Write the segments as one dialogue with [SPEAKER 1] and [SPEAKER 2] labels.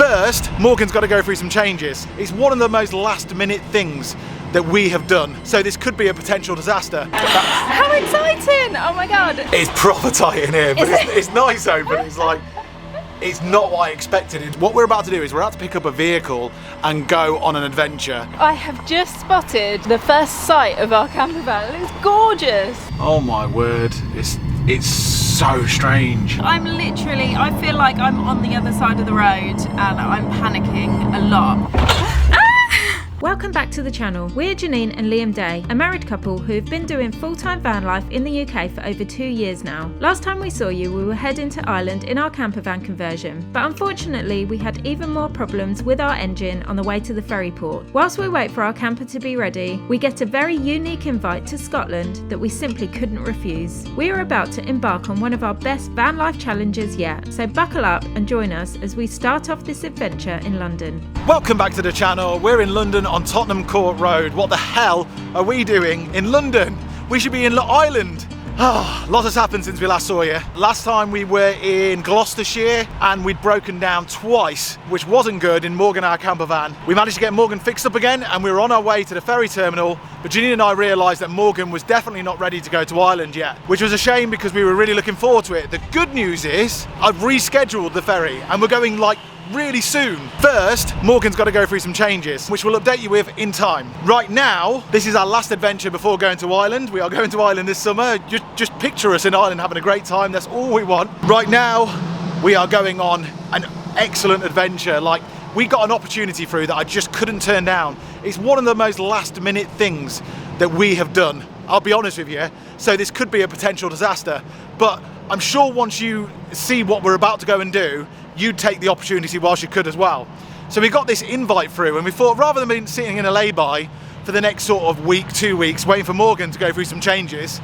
[SPEAKER 1] First, Morgan's got to go through some changes. It's one of the most last-minute things that we have done, so this could be a potential disaster.
[SPEAKER 2] How exciting! Oh my god!
[SPEAKER 1] It's proper tight in here, but it's nice though, but it's like, it's not what I expected. What we're about to do is we're about to pick up a vehicle and go on an adventure.
[SPEAKER 2] I have just spotted the first sight of our camper van. It looks gorgeous.
[SPEAKER 1] Oh my word, it's so strange.
[SPEAKER 2] I feel like I'm on the other side of the road and I'm panicking a lot.
[SPEAKER 3] Welcome back to the channel. We're Janine and Liam Day, a married couple who have been doing full-time van life in the UK for over 2 years now. Last time we saw you, we were heading to Ireland in our camper van conversion, but unfortunately we had even more problems with our engine on the way to the ferry port. Whilst we wait for our camper to be ready, we get a very unique invite to Scotland that we simply couldn't refuse. We are about to embark on one of our best van life challenges yet, so buckle up and join us as we start off this adventure in London.
[SPEAKER 1] Welcome back to the channel. We're in London on Tottenham Court Road. What the hell are we doing in London? We should be in Ireland. Lots has happened since we last saw you. Last time we were in Gloucestershire and we'd broken down twice, which wasn't good in Morgan, our camper van. We managed to get Morgan fixed up again and we were on our way to the ferry terminal, but Janine and I realised that Morgan was definitely not ready to go to Ireland yet, which was a shame because we were really looking forward to it. The good news is I've rescheduled the ferry and we're going like really soon. First, Morgan's got to go through some changes, which we'll update you with in time. Right now, this is our last adventure before going to Ireland. We are going to Ireland this summer. Just picture us in Ireland having a great time. That's all we want. Right now, we are going on an excellent adventure. Like, we got an opportunity through that I just couldn't turn down. It's one of the most last-minute things that we have done. I'll be honest with you. So this could be a potential disaster, but I'm sure once you see what we're about to go and do, you'd take the opportunity whilst you could as well. So we got this invite through and we thought rather than being sitting in a lay-by for the next sort of week, 2 weeks, waiting for Morgan to go through some changes,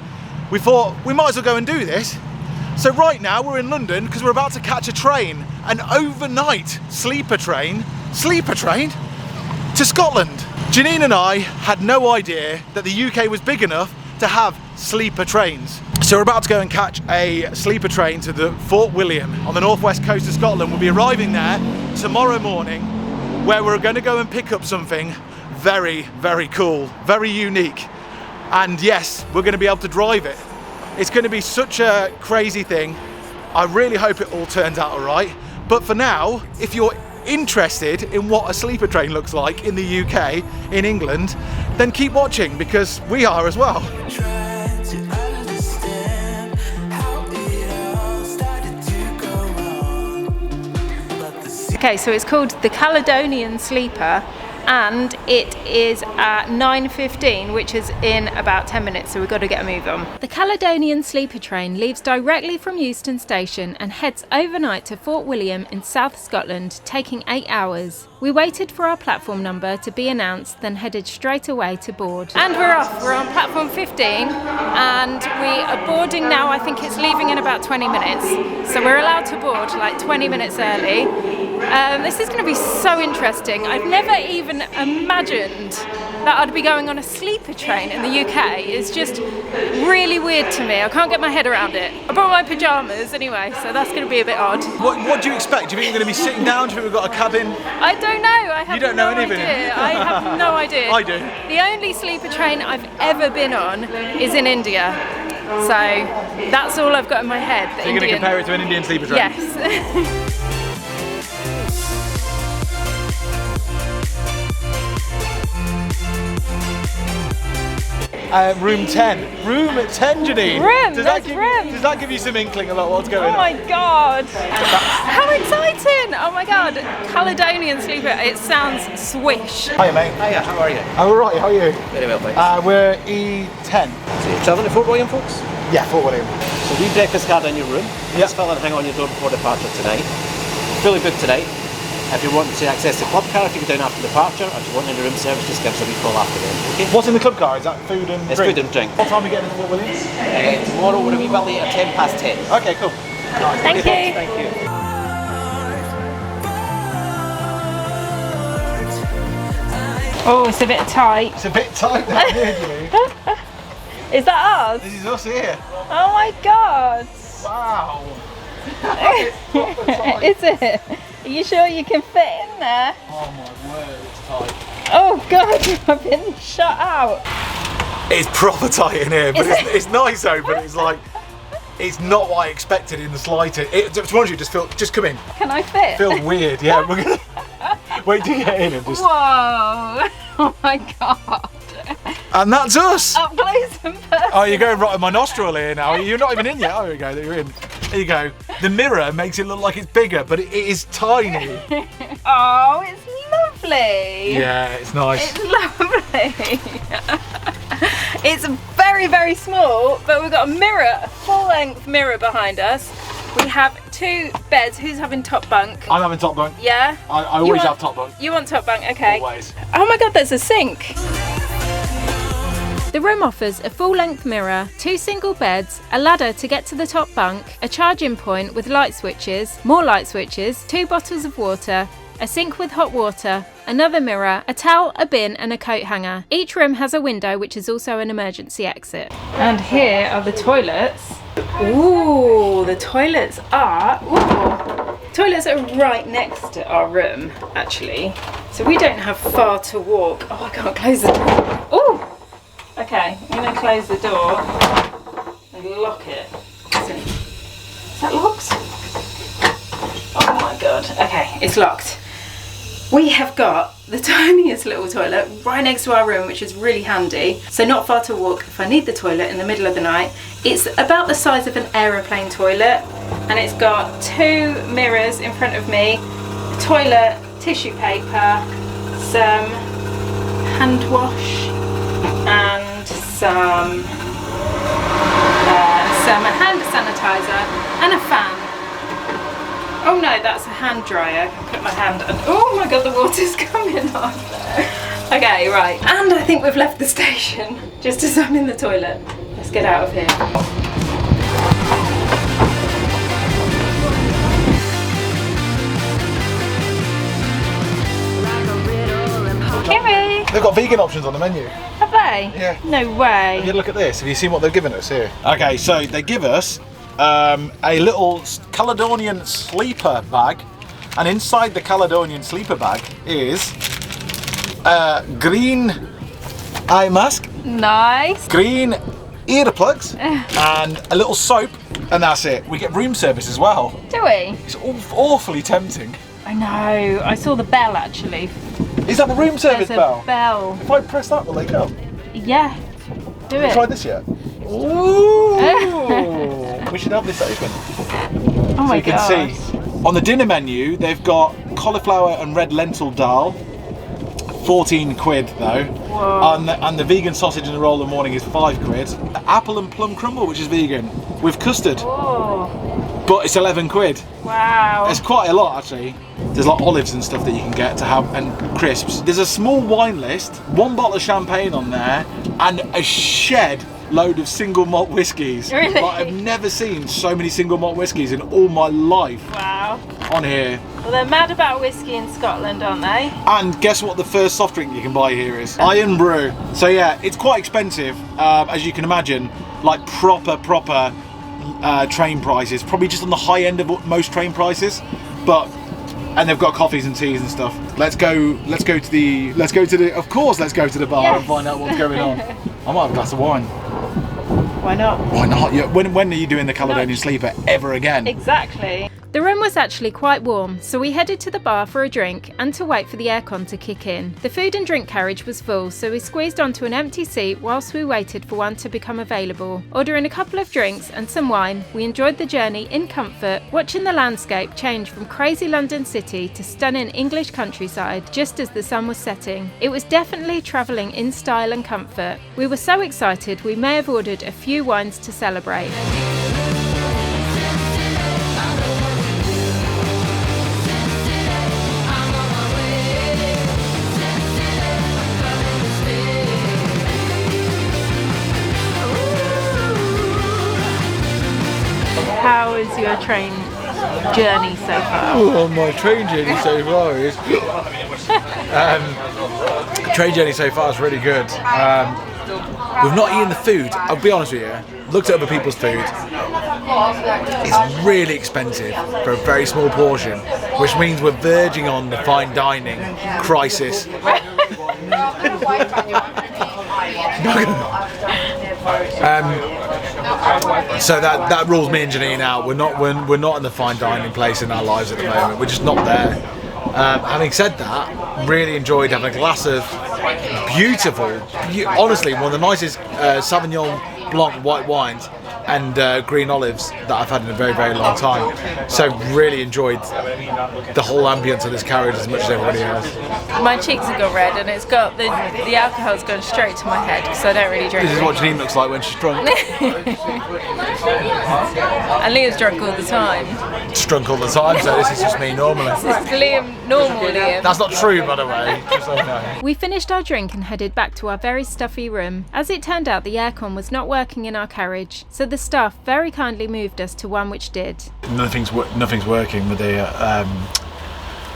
[SPEAKER 1] we thought we might as well go and do this. So right now we're in London because we're about to catch a train, an overnight sleeper train to Scotland. Janine and I had no idea that the UK was big enough to have sleeper trains. So we're about to go and catch a sleeper train to the Fort William on the northwest coast of Scotland. We'll be arriving there tomorrow morning, where we're going to go and pick up something very, very cool, very unique. And yes, we're going to be able to drive it. It's going to be such a crazy thing. I really hope it all turns out all right. But for now, if you're interested in what a sleeper train looks like in the UK, in England, then keep watching because we are as well.
[SPEAKER 2] Okay, so it's called the Caledonian Sleeper and it is at 9:15, which is in about 10 minutes, so we've got to get a move on.
[SPEAKER 3] The Caledonian Sleeper train leaves directly from Euston Station and heads overnight to Fort William in South Scotland, taking 8 hours. We waited for our platform number to be announced, then headed straight away to board.
[SPEAKER 2] And we're off. We're on platform 15 and we are boarding now. I think it's leaving in about 20 minutes. So we're allowed to board like 20 minutes early. This is going to be so interesting. I've never even imagined that I'd be going on a sleeper train in the UK. It's just really weird to me. I can't get my head around it. I brought my pyjamas anyway, so that's going to be a bit odd.
[SPEAKER 1] What do you expect? Do you think you're going to be sitting down? Do you think we've got a cabin?
[SPEAKER 2] I don't know. I have
[SPEAKER 1] You don't know
[SPEAKER 2] no
[SPEAKER 1] anything?
[SPEAKER 2] idea. I have no idea.
[SPEAKER 1] I do.
[SPEAKER 2] The only sleeper train I've ever been on is in India. So that's all I've got in my head.
[SPEAKER 1] So you're going to compare it to an Indian sleeper train?
[SPEAKER 2] Yes.
[SPEAKER 1] Room 10. Room 10, Janine. Does that give you some inkling about what's going on?
[SPEAKER 2] Oh my god. How exciting. Oh my god. Caledonian Sleeper. It sounds swish.
[SPEAKER 1] Hiya, mate.
[SPEAKER 4] Hiya, how are you?
[SPEAKER 1] I'm alright, how are you?
[SPEAKER 4] Very well, thanks.
[SPEAKER 1] We're E10.
[SPEAKER 4] So you're travelling to Fort William, folks?
[SPEAKER 1] Yeah, Fort William.
[SPEAKER 4] So we breakfast card in your room.
[SPEAKER 1] Yep.
[SPEAKER 4] Just fill and hang on your door before departure tonight. Fully booked tonight. If you want to access the club car, if you go down after departure, or if you want any room service, just give us a wee call after then, okay?
[SPEAKER 1] What's in the club car? Is that food and
[SPEAKER 4] It's
[SPEAKER 1] drink?
[SPEAKER 4] food and drink.
[SPEAKER 1] What time are we getting into Fort Williams?
[SPEAKER 4] Tomorrow we're a wee bit later, 10:10.
[SPEAKER 1] Okay, cool. Nice.
[SPEAKER 2] Thank you.
[SPEAKER 4] Thank you.
[SPEAKER 2] Oh, it's a bit tight.
[SPEAKER 1] It's a bit tight down here, Janine.
[SPEAKER 2] Is that us?
[SPEAKER 1] This is us here.
[SPEAKER 2] Oh my god.
[SPEAKER 1] Wow.
[SPEAKER 2] Is it? Are you sure you can fit in there?
[SPEAKER 1] Oh my word, it's tight.
[SPEAKER 2] Oh God, I've been shut out.
[SPEAKER 1] It's proper tight in here, but it's nice though, but it's like, it's not what I expected in the slightest. To be honest, just come in.
[SPEAKER 2] Can I fit?
[SPEAKER 1] Feels weird, yeah. We're gonna wait till you get in and just.
[SPEAKER 2] Whoa! Oh my God!
[SPEAKER 1] And that's us.
[SPEAKER 2] Up close and personal.
[SPEAKER 1] Oh, you're going right in my nostril here now. You're not even in yet. Oh, there you go. You're in. There you go. The mirror makes it look like it's bigger, but it is tiny.
[SPEAKER 2] Oh, it's lovely.
[SPEAKER 1] Yeah, it's nice.
[SPEAKER 2] It's lovely. It's very, very small, but we've got a mirror, a full-length mirror behind us. We have 2 beds. Who's having top bunk?
[SPEAKER 1] I'm having top bunk.
[SPEAKER 2] Yeah?
[SPEAKER 1] I always have top bunk.
[SPEAKER 2] You want top bunk? Okay.
[SPEAKER 1] Always.
[SPEAKER 2] Oh my God, there's a sink.
[SPEAKER 3] The room offers a full-length mirror, 2 single beds, a ladder to get to the top bunk, a charging point with light switches, more light switches, 2 bottles of water, a sink with hot water, another mirror, a towel, a bin and a coat hanger. Each room has a window which is also an emergency exit.
[SPEAKER 2] And here are the toilets. Ooh, the toilets are... Ooh. Toilets are right next to our room, actually. So we don't have far to walk. Oh, I can't close the door. Ooh! Okay, I'm going to close the door and lock it. Is that locked? Oh my God. Okay, it's locked. We have got the tiniest little toilet right next to our room, which is really handy. So not far to walk if I need the toilet in the middle of the night. It's about the size of an aeroplane toilet, and it's got 2 mirrors in front of me, a toilet, tissue paper, some hand wash, and some hand sanitizer and a fan. Oh no, that's a hand dryer. I can put my hand on. Oh my God, the water's coming on. Okay, right. And I think we've left the station just as I'm in the toilet. Let's get out of here. Kimmy!
[SPEAKER 1] They've got vegan options on the menu.
[SPEAKER 2] Have they?
[SPEAKER 1] Yeah.
[SPEAKER 2] No way.
[SPEAKER 1] Yeah, look at this. Have you seen what they've given us here? Okay, so they give us a little Caledonian Sleeper bag, and inside the Caledonian Sleeper bag is a green eye mask,
[SPEAKER 2] Nice.
[SPEAKER 1] green earplugs, and a little soap, and that's it. We get room service as well.
[SPEAKER 2] Do we?
[SPEAKER 1] It's awfully tempting.
[SPEAKER 2] I know. I saw the bell actually.
[SPEAKER 1] Is that the room service
[SPEAKER 2] There's a bell.
[SPEAKER 1] If I press that, will they come?
[SPEAKER 2] Yeah. Do
[SPEAKER 1] Have you
[SPEAKER 2] it.
[SPEAKER 1] tried this yet? Ooh! We should have this open.
[SPEAKER 2] Oh my
[SPEAKER 1] So you can
[SPEAKER 2] God.
[SPEAKER 1] see. On the dinner menu, they've got cauliflower and red lentil dal. 14 quid though.
[SPEAKER 2] Whoa.
[SPEAKER 1] And the vegan sausage in the roll in the morning is 5 quid. Apple and plum crumble, which is vegan, with custard.
[SPEAKER 2] Oh,
[SPEAKER 1] But it's 11 quid.
[SPEAKER 2] wow.
[SPEAKER 1] It's quite a lot actually. There's like olives and stuff that you can get to have, and crisps. There's a small wine list, 1 bottle of champagne on there, and a shed load of single malt whiskies.
[SPEAKER 2] Really?
[SPEAKER 1] Like, I've never seen so many single malt whiskies in all my life
[SPEAKER 2] Wow.
[SPEAKER 1] on here.
[SPEAKER 2] Well, they're mad about whiskey in Scotland, aren't they?
[SPEAKER 1] And guess what the first soft drink you can buy here is? Iron Brew. So yeah, it's quite expensive, as you can imagine, like proper train prices. Probably just on the high end of most train prices, and they've got coffees and teas and stuff. Let's go to the bar
[SPEAKER 2] Yes.
[SPEAKER 1] and find out what's going on. I might have a glass of wine.
[SPEAKER 2] Why not?
[SPEAKER 1] Why not? Yeah, when are you doing the Caledonian Sleeper ever again?
[SPEAKER 2] Exactly.
[SPEAKER 3] The room was actually quite warm, so we headed to the bar for a drink and to wait for the aircon to kick in. The food and drink carriage was full, so we squeezed onto an empty seat whilst we waited for one to become available. Ordering a couple of drinks and some wine, we enjoyed the journey in comfort, watching the landscape change from crazy London city to stunning English countryside just as the sun was setting. It was definitely travelling in style and comfort. We were so excited we may have ordered a few wines to celebrate.
[SPEAKER 2] How is your train journey so far?
[SPEAKER 1] Oh, my train journey so far is train journey so far is really good. We've not eaten the food. I'll be honest with you. Looked at other people's food. It's really expensive for a very small portion, which means we're verging on the fine dining crisis. So that rules me and Janine out. We're not in the fine dining place in our lives at the moment. We're just not there. Having said that, really enjoyed having a glass of beautiful, honestly one of the nicest Sauvignon Blanc white wines and green olives that I've had in a very, very long time. So really enjoyed the whole ambience of this carriage as much as everybody else.
[SPEAKER 2] My cheeks have got red, and it's got the alcohol's gone straight to my head because I don't really drink.
[SPEAKER 1] This is what Janine looks like when she's drunk.
[SPEAKER 2] And Liam's drunk all the time.
[SPEAKER 1] She's drunk all the time, so this is just me normally.
[SPEAKER 2] This is Liam, normal Liam.
[SPEAKER 1] That's not true, by the way. Just so you know.
[SPEAKER 3] We finished our drink and headed back to our very stuffy room. As it turned out, the aircon was not working in our carriage, so the staff very kindly moved us to one which did.
[SPEAKER 1] Nothing's working with the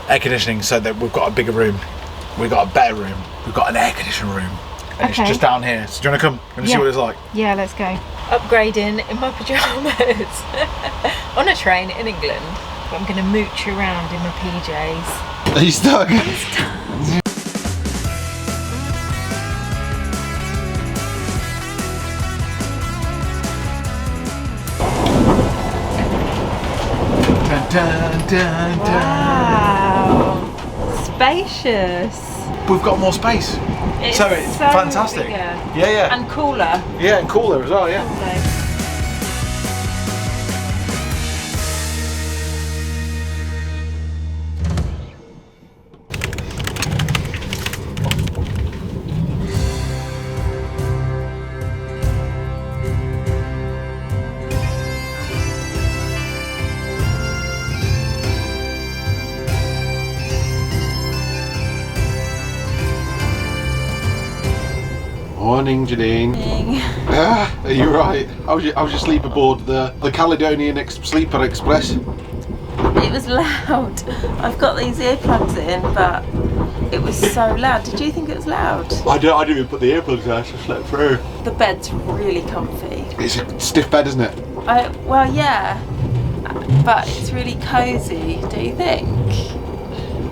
[SPEAKER 1] air conditioning, so that we've got a bigger room. We've got a better room. We've got an air conditioned room. And it's just down here. So do you want to come? You want to see what it's like?
[SPEAKER 3] Yeah, let's go. Upgrading in my pyjamas on a train in England. But I'm going to mooch around in my PJs.
[SPEAKER 1] Are you stuck?
[SPEAKER 3] I'm stuck.
[SPEAKER 1] Dun, dun, dun.
[SPEAKER 3] Wow. Spacious.
[SPEAKER 1] We've got more space. So it's fantastic.
[SPEAKER 3] Bigger.
[SPEAKER 1] Yeah.
[SPEAKER 3] And cooler.
[SPEAKER 1] Yeah, and cooler as well, yeah.
[SPEAKER 5] Morning, Janine. Are you right? How's your sleep aboard the Caledonian Sleeper Express?
[SPEAKER 6] It was loud. I've got these earplugs in, but it was so loud. Did you think it was loud?
[SPEAKER 5] I didn't even put the earplugs in, I just slept through.
[SPEAKER 6] The bed's really comfy.
[SPEAKER 5] It's a stiff bed, isn't it?
[SPEAKER 6] Well, yeah, but it's really cosy, do you think?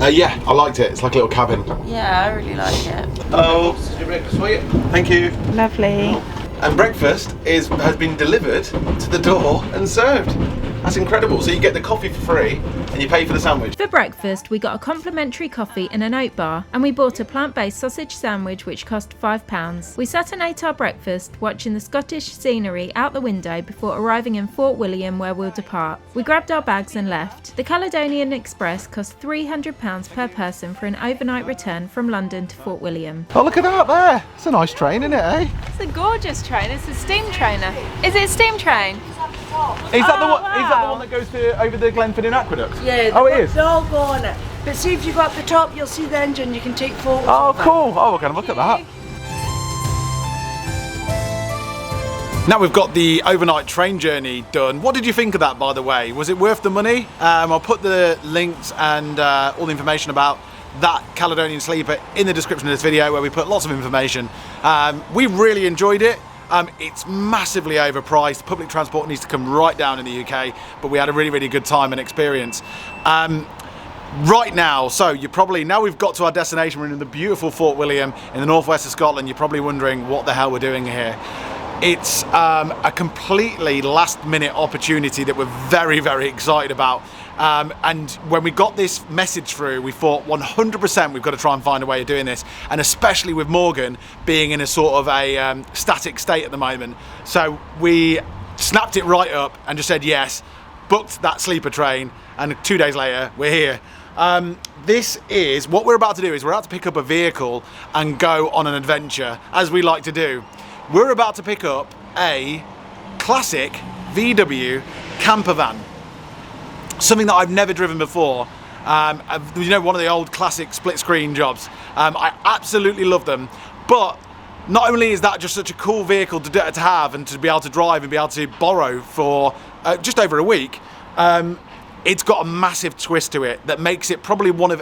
[SPEAKER 5] Yeah, I liked it. It's like a little cabin.
[SPEAKER 6] Yeah, I really like it.
[SPEAKER 5] Oh, this is your breakfast for you. Thank you.
[SPEAKER 3] Lovely.
[SPEAKER 5] And breakfast has been delivered to the door and served. That's incredible. So you get the coffee for free and you pay for the sandwich.
[SPEAKER 3] For breakfast, we got a complimentary coffee and an oat bar, and we bought a plant-based sausage sandwich which cost £5. We sat and ate our breakfast, watching the Scottish scenery out the window before arriving in Fort William, where we'll depart. We grabbed our bags and left. The Caledonian Express cost £300 per person for an overnight return from London to Fort William.
[SPEAKER 1] Oh, look at that there. It's a nice train, isn't it, eh?
[SPEAKER 2] It's a gorgeous train. It's a steam trainer. Is it a steam train?
[SPEAKER 1] Is that the one?
[SPEAKER 2] Wow.
[SPEAKER 1] Is that the one that goes over the Glenfinnan Aqueduct?
[SPEAKER 7] Yeah,
[SPEAKER 1] Oh, it is.
[SPEAKER 7] They all go on it. But see, if you go up the top, you'll see the engine. You can take photos.
[SPEAKER 1] Oh,
[SPEAKER 7] of it.
[SPEAKER 1] cool. Oh, we're going to look at that. Now we've got the overnight train journey done. What did you think of that, by the way? Was it worth the money? I'll put the links and all the information about that Caledonian Sleeper in the description of this video, where we put lots of information. We really enjoyed it. It's massively overpriced. Public transport needs to come right down in the UK, but we had a really, really good time and experience. Right now, so you're probably, now we've got to our destination, we're in the beautiful Fort William in the northwest of Scotland. You're probably wondering what the hell we're doing here. It's a completely last minute opportunity that we're very, very excited about. And when we got this message through, we thought 100% we've got to try and find a way of doing this. And especially with Morgan being in a sort of a static state at the moment. So we snapped it right up and just said yes, booked that sleeper train, and 2 days later, we're here. This is, what we're about to do is we're about to pick up a vehicle and go on an adventure, as we like to do. We're about to pick up a classic VW camper van. Something that I've never driven before. You know, one of the old classic split screen jobs. I absolutely love them. But not only is that just such a cool vehicle to have and to be able to drive and be able to borrow for just over a week, it's got a massive twist to it that makes it probably one of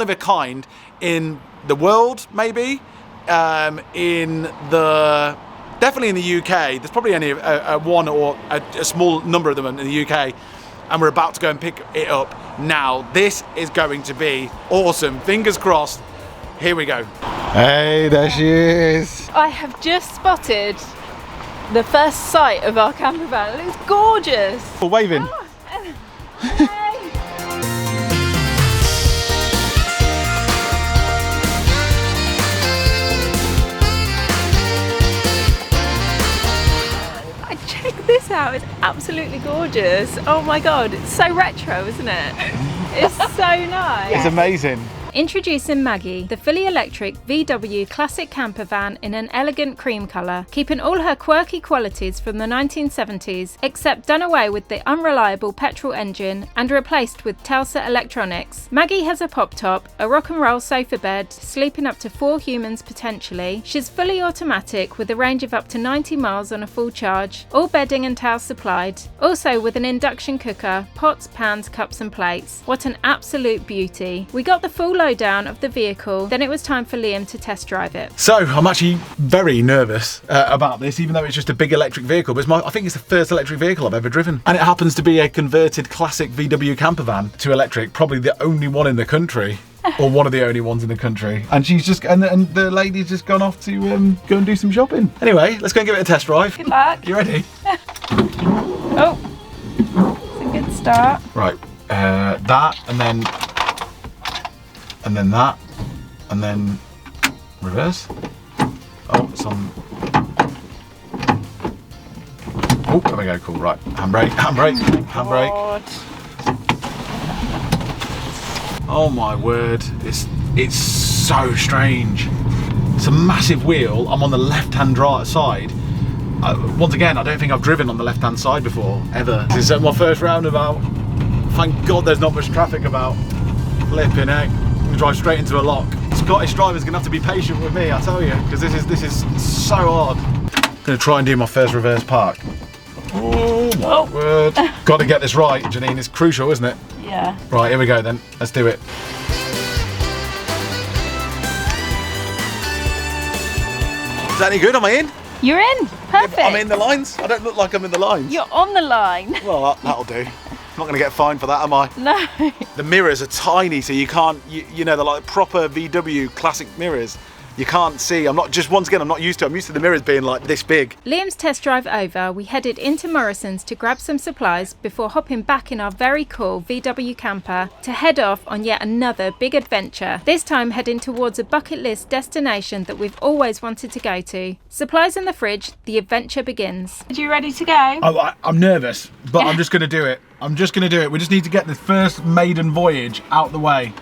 [SPEAKER 1] a kind in the world, maybe. In the definitely in the UK. There's probably only one or a small number of them in the UK, and we're about to go and pick it up now. This is going to be awesome. Fingers crossed. Here we go. Hey, there she is.
[SPEAKER 2] I have just spotted the first sight of our camper van. It looks gorgeous.
[SPEAKER 1] For waving.
[SPEAKER 2] Check this out, it's absolutely gorgeous. Oh my god, it's so retro, isn't it? It's so nice.
[SPEAKER 1] It's amazing.
[SPEAKER 3] Introducing Maggie, the fully electric VW classic camper van in an elegant cream colour, keeping all her quirky qualities from the 1970s, except done away with the unreliable petrol engine and replaced with Telsa electronics. Maggie has a pop top, a rock and roll sofa bed, sleeping up to 4 humans potentially. She's fully automatic with a range of up to 90 miles on a full charge, all bedding and towels supplied, also with an induction cooker, pots, pans, cups and plates. What an absolute beauty. We got the full lowdown of the vehicle, then it was time for Liam to test drive it.
[SPEAKER 1] So I'm actually very nervous about this, even though it's just a big electric vehicle, but I think it's the first electric vehicle I've ever driven, and it happens to be a converted classic VW camper van to electric, probably the only one in the country. Or one of the only ones in the country. And she's just, and the lady's just gone off to go and do some shopping. Anyway, let's go and give it a test drive.
[SPEAKER 2] Good luck.
[SPEAKER 1] You ready?
[SPEAKER 2] Oh, it's a good start.
[SPEAKER 1] Right, that, and then that, and then reverse. Oh, it's on. Oh, there we go, cool, right. Handbrake, handbrake, handbrake.
[SPEAKER 2] God.
[SPEAKER 1] Oh my word, it's so strange. It's a massive wheel. I'm on the left-hand side. Once again, I don't think I've driven on the left-hand side before, ever. This is my first roundabout. Thank God there's not much traffic about. Flipping heck. I'm gonna drive straight into a lock. Scottish drivers are gonna have to be patient with me, I tell you, because this is so hard. I'm gonna try and do my first reverse park. Oh my word. Got to get this right, Janine. It's crucial, isn't it?
[SPEAKER 2] Yeah.
[SPEAKER 1] Right, here we go then. Let's do it. Is that any good? Am I in?
[SPEAKER 2] You're in. Perfect.
[SPEAKER 1] I'm in the lines. I don't look like I'm in the lines.
[SPEAKER 2] You're on the line.
[SPEAKER 1] Well, that'll do. I'm not going to get fined for that, am I?
[SPEAKER 2] No.
[SPEAKER 1] The mirrors are tiny, so you can't, you know, they're like proper VW classic mirrors. You can't see. I'm not, just once again, I'm not used to it. I'm used to the mirrors being like this big.
[SPEAKER 3] Liam's test drive over, we headed into Morrison's to grab some supplies before hopping back in our very cool VW camper to head off on yet another big adventure, this time heading towards a bucket list destination that we've always wanted to go to. Supplies in the fridge, the adventure begins.
[SPEAKER 2] Are you ready to go?
[SPEAKER 1] I'm nervous, but I'm just going to do it. I'm just going to do it. We just need to get the first maiden voyage out the way.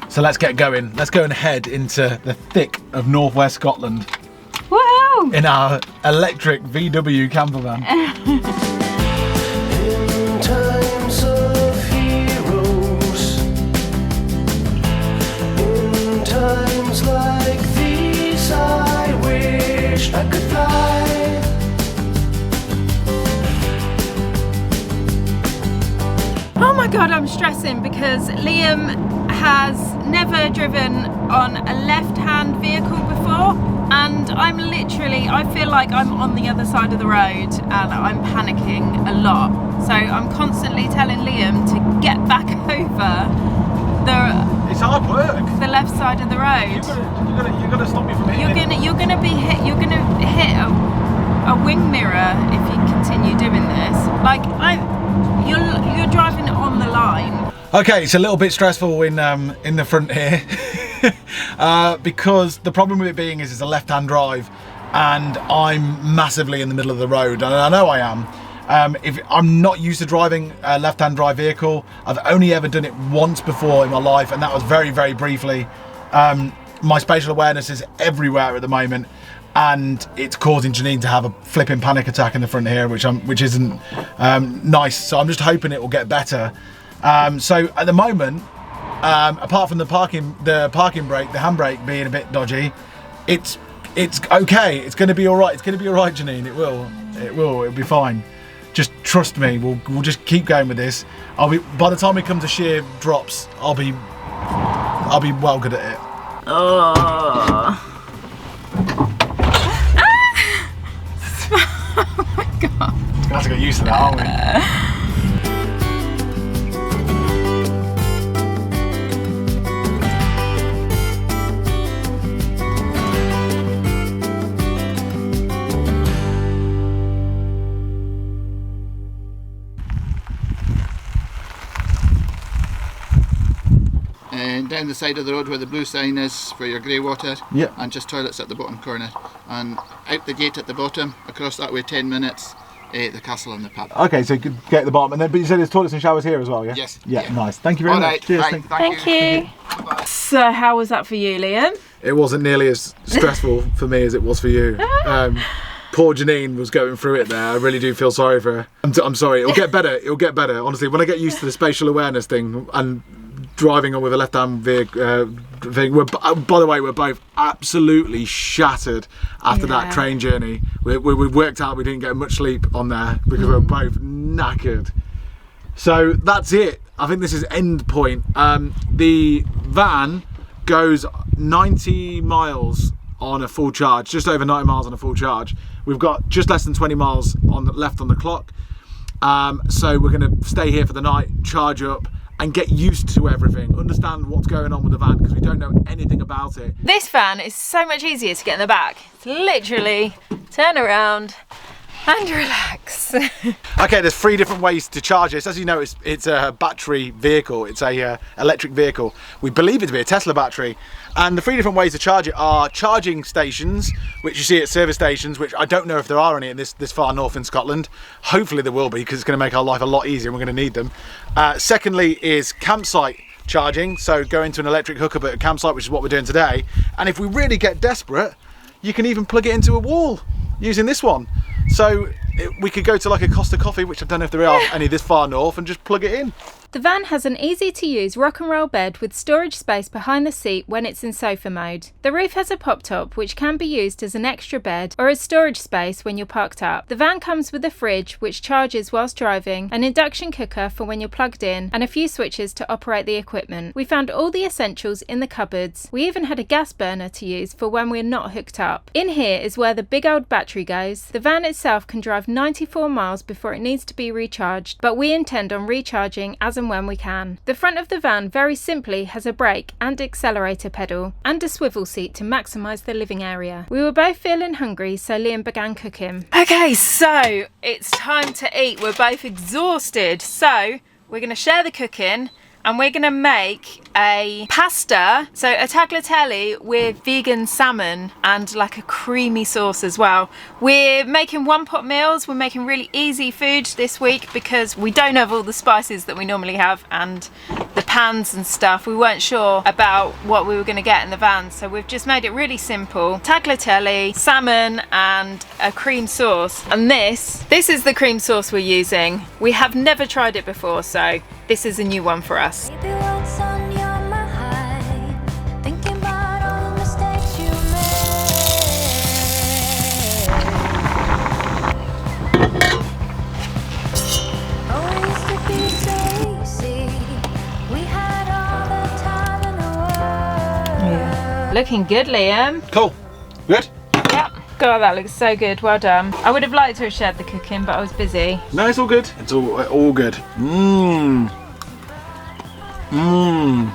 [SPEAKER 1] So let's get going. Let's go and head into the thick of northwest Scotland.
[SPEAKER 2] Woohoo!
[SPEAKER 1] In our electric VW camper van.
[SPEAKER 8] In times of heroes, in times like these, I wish I could fly.
[SPEAKER 2] Oh my god, I'm stressing because Liam has never driven on a left-hand vehicle before, and I feel like I'm on the other side of the road and I'm panicking a lot. So I'm constantly telling Liam to get back over
[SPEAKER 1] It's hard work.
[SPEAKER 2] the left side of the road.
[SPEAKER 1] You're gonna stop me from hitting it.
[SPEAKER 2] You're gonna hit a wing mirror if you continue doing this. Like you're driving on the line.
[SPEAKER 1] Okay, it's a little bit stressful in the front here because the problem with it being is it's a left-hand drive and I'm massively in the middle of the road, and I know I am. If I'm not used to driving a left-hand drive vehicle, I've only ever done it once before in my life, and that was very, very briefly. My spatial awareness is everywhere at the moment, and it's causing Janine to have a flipping panic attack in the front here, which isn't nice. So I'm just hoping it will get better. So at the moment, apart from the parking brake, the handbrake being a bit dodgy, it's okay. It's going to be all right. It's going to be all right, Janine. It'll be fine. Just trust me. We'll just keep going with this. By the time we come to sheer drops, I'll be well good at it.
[SPEAKER 2] Oh.
[SPEAKER 1] have to get used to that, aren't we?
[SPEAKER 9] And down the side of the road where the blue sign is for your grey water,
[SPEAKER 1] Yeah.
[SPEAKER 9] and just toilets at the bottom corner. And out the gate at the bottom, across that way 10 minutes, the castle and the pub.
[SPEAKER 1] Okay, so you could get at the bottom, and then but you said there's toilets and showers here as well, yeah?
[SPEAKER 9] Yes.
[SPEAKER 1] Yeah, nice. Thank you very
[SPEAKER 9] All
[SPEAKER 1] much.
[SPEAKER 9] right,
[SPEAKER 1] Cheers.
[SPEAKER 9] right,
[SPEAKER 6] Thank you. So how was that for you, Liam?
[SPEAKER 1] It wasn't nearly as stressful for me as it was for you. Poor Janine was going through it there. I really do feel sorry for her. I'm sorry. It'll get better. It'll get better. Honestly, when I get used to the spatial awareness thing and driving on with a left-hand vehicle thing, by the way, we're both absolutely shattered after that train journey. We worked out we didn't get much sleep on there because we were both knackered. So that's it. I think this is end point. The van goes 90 miles on a full charge, just over 90 miles on a full charge. We've got just less than 20 miles left on the clock. So we're going to stay here for the night, charge up, and get used to everything, understand what's going on with the van because we don't know anything about it.
[SPEAKER 2] This van is so much easier to get in the back. It's literally turn around and relax.
[SPEAKER 1] Okay, there's 3 different ways to charge this. As you know, it's a battery vehicle. It's a electric vehicle. We believe it to be a Tesla battery. And the 3 different ways to charge it are charging stations, which you see at service stations, which I don't know if there are any in this far north in Scotland. Hopefully there will be, because it's going to make our life a lot easier and we're going to need them. Secondly is campsite charging. So go into an electric hookup at a campsite, which is what we're doing today. And if we really get desperate, you can even plug it into a wall using this one. So we could go to like a Costa Coffee, which I don't know if there are any this far north, and just plug it in.
[SPEAKER 3] The van has an easy to use rock and roll bed with storage space behind the seat when it's in sofa mode. The roof has a pop top which can be used as an extra bed or as storage space when you're parked up. The van comes with a fridge which charges whilst driving, an induction cooker for when you're plugged in, and a few switches to operate the equipment. We found all the essentials in the cupboards. We even had a gas burner to use for when we're not hooked up. In here is where the big old battery goes. The van itself can drive 94 miles before it needs to be recharged, but we intend on recharging as and when we can. The front of the van very simply has a brake and accelerator pedal and a swivel seat to maximise the living area. We were both feeling hungry, so Liam began cooking.
[SPEAKER 2] Okay, so it's time to eat. We're both exhausted, so we're going to share the cooking and we're going to make a pasta, so a tagliatelle with vegan salmon and like a creamy sauce as well. We're making one pot meals. We're making really easy food this week because we don't have all the spices that we normally have and the pans and stuff. We weren't sure about what we were going to get in the van, so we've just made it really simple. Tagliatelle, salmon and a cream sauce. And this is the cream sauce we're using. We have never tried it before, so this is a new one for us. Looking good, Liam.
[SPEAKER 1] Cool. Good?
[SPEAKER 2] Yep. God, that looks so good. Well done. I would have liked to have shared the cooking, but I was busy.
[SPEAKER 1] No, it's all good. It's all good. Mmm. Mmm.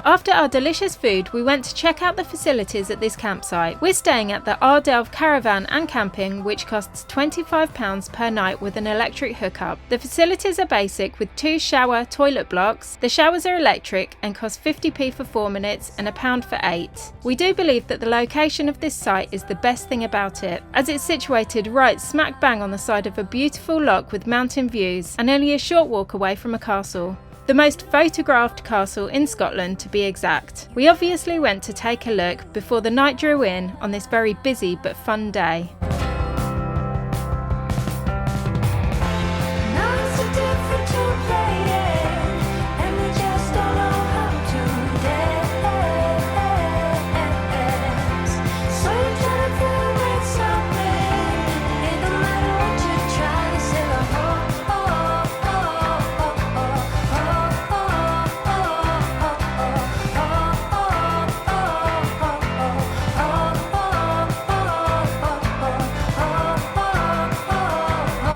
[SPEAKER 3] After our delicious food, we went to check out the facilities at this campsite. We're staying at the Ardelve Caravan and Camping, which costs £25 per night with an electric hookup. The facilities are basic with 2 shower toilet blocks. The showers are electric and cost 50p for 4 minutes and £1 for 8. We do believe that the location of this site is the best thing about it, as it's situated right smack bang on the side of a beautiful loch with mountain views and only a short walk away from a castle. The most photographed castle in Scotland, to be exact. We obviously went to take a look before the night drew in on this very busy but fun day.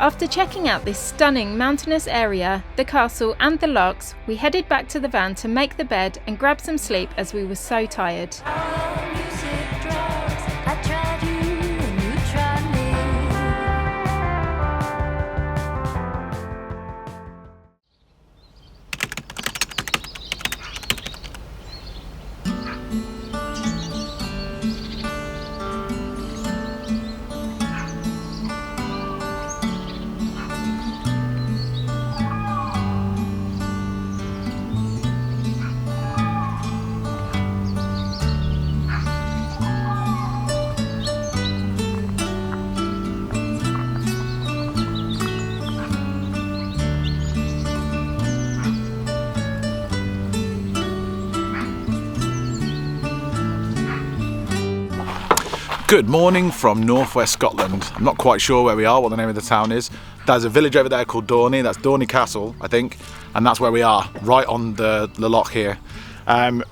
[SPEAKER 3] After checking out this stunning mountainous area, the castle and the locks, we headed back to the van to make the bed and grab some sleep as we were so tired.
[SPEAKER 1] Good morning from northwest Scotland. I'm not quite sure where we are, what the name of the town is. There's a village over there called Dorney, that's Dorney Castle, I think, and that's where we are, right on the loch here.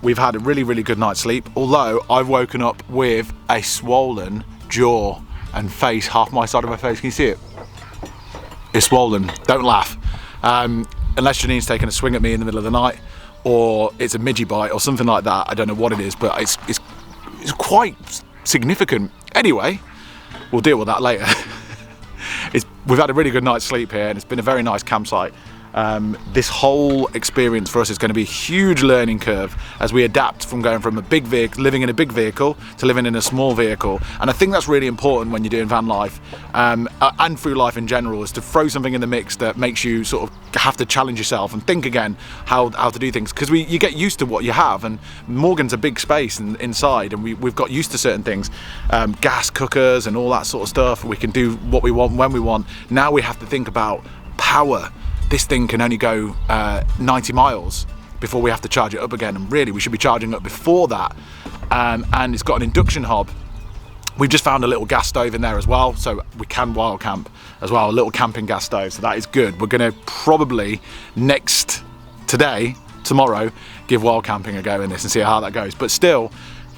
[SPEAKER 1] We've had a really, really good night's sleep, although I've woken up with a swollen jaw and face, half my side of my face. Can you see it? It's swollen. Don't laugh. Unless Janine's taken a swing at me in the middle of the night, or it's a midgie bite or something like that. I don't know what it is, but it's quite significant. Anyway, we'll deal with that later. We've had a really good night's sleep here and it's been a very nice campsite. This whole experience for us is going to be a huge learning curve as we adapt from going from a big vehicle, living in a big vehicle, to living in a small vehicle. And I think that's really important when you're doing van life and through life in general, is to throw something in the mix that makes you sort of have to challenge yourself and think again how to do things, because you get used to what you have. And Morgan's a big space inside, and we've got used to certain things, gas cookers and all that sort of stuff. We can do what we want when we want. Now we have to think about power. This thing can only go 90 miles before we have to charge it up again, and really we should be charging up before that. And it's got an induction hob. We've just found a little gas stove in there as well, so we can wild camp as well, a little camping gas stove, so that is good. We're going to probably tomorrow, give wild camping a go in this and see how that goes. But still,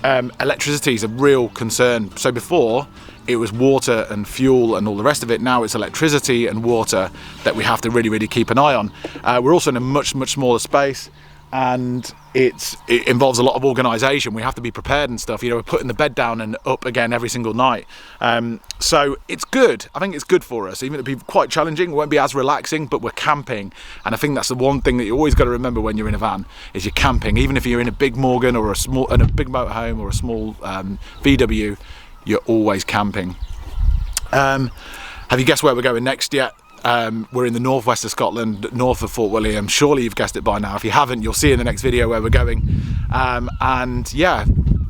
[SPEAKER 1] electricity is a real concern. So before, it was water and fuel and all the rest of it. Now it's electricity and water that we have to really, really keep an eye on. We're also in a much, much smaller space, and it involves a lot of organisation. We have to be prepared and stuff. You know, we're putting the bed down and up again every single night. So it's good. I think it's good for us. Even if it'll be quite challenging, it won't be as relaxing, but we're camping. And I think that's the one thing that you always got to remember when you're in a van, is you're camping. Even if you're in a big Morgan or a big motorhome or a small VW, you're always camping. Have you guessed where we're going next yet? We're in the northwest of Scotland, north of Fort William. Surely you've guessed it by now. If you haven't, you'll see in the next video where we're going. And yeah,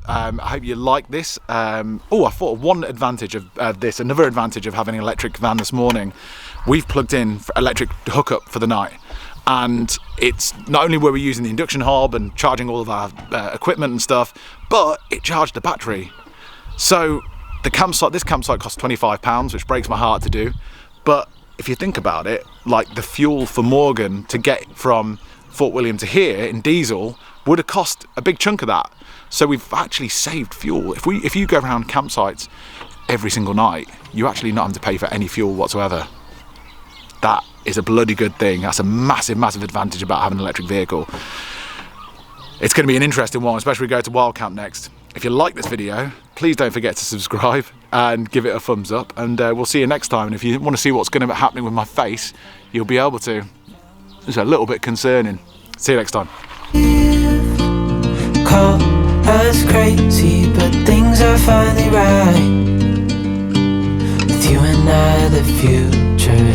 [SPEAKER 1] I hope you like this. I thought one advantage of this, another advantage of having an electric van this morning, we've plugged in for electric hookup for the night. And it's not only were we using the induction hob and charging all of our equipment and stuff, but it charged the battery. So this campsite costs £25, which breaks my heart to do. But if you think about it, like the fuel for Morgan to get from Fort William to here in diesel would have cost a big chunk of that. So we've actually saved fuel. If you go around campsites every single night, you actually not have to pay for any fuel whatsoever. That is a bloody good thing. That's a massive, massive advantage about having an electric vehicle. It's going to be an interesting one, especially when we go to Wild Camp next. If you like this video, please don't forget to subscribe and give it a thumbs up, and we'll see you next time. And if you want to see what's going to be happening with my face, you'll be able to. It's a little bit concerning. See you next time.
[SPEAKER 8] Call us crazy, but things are finally right. With you and I, the future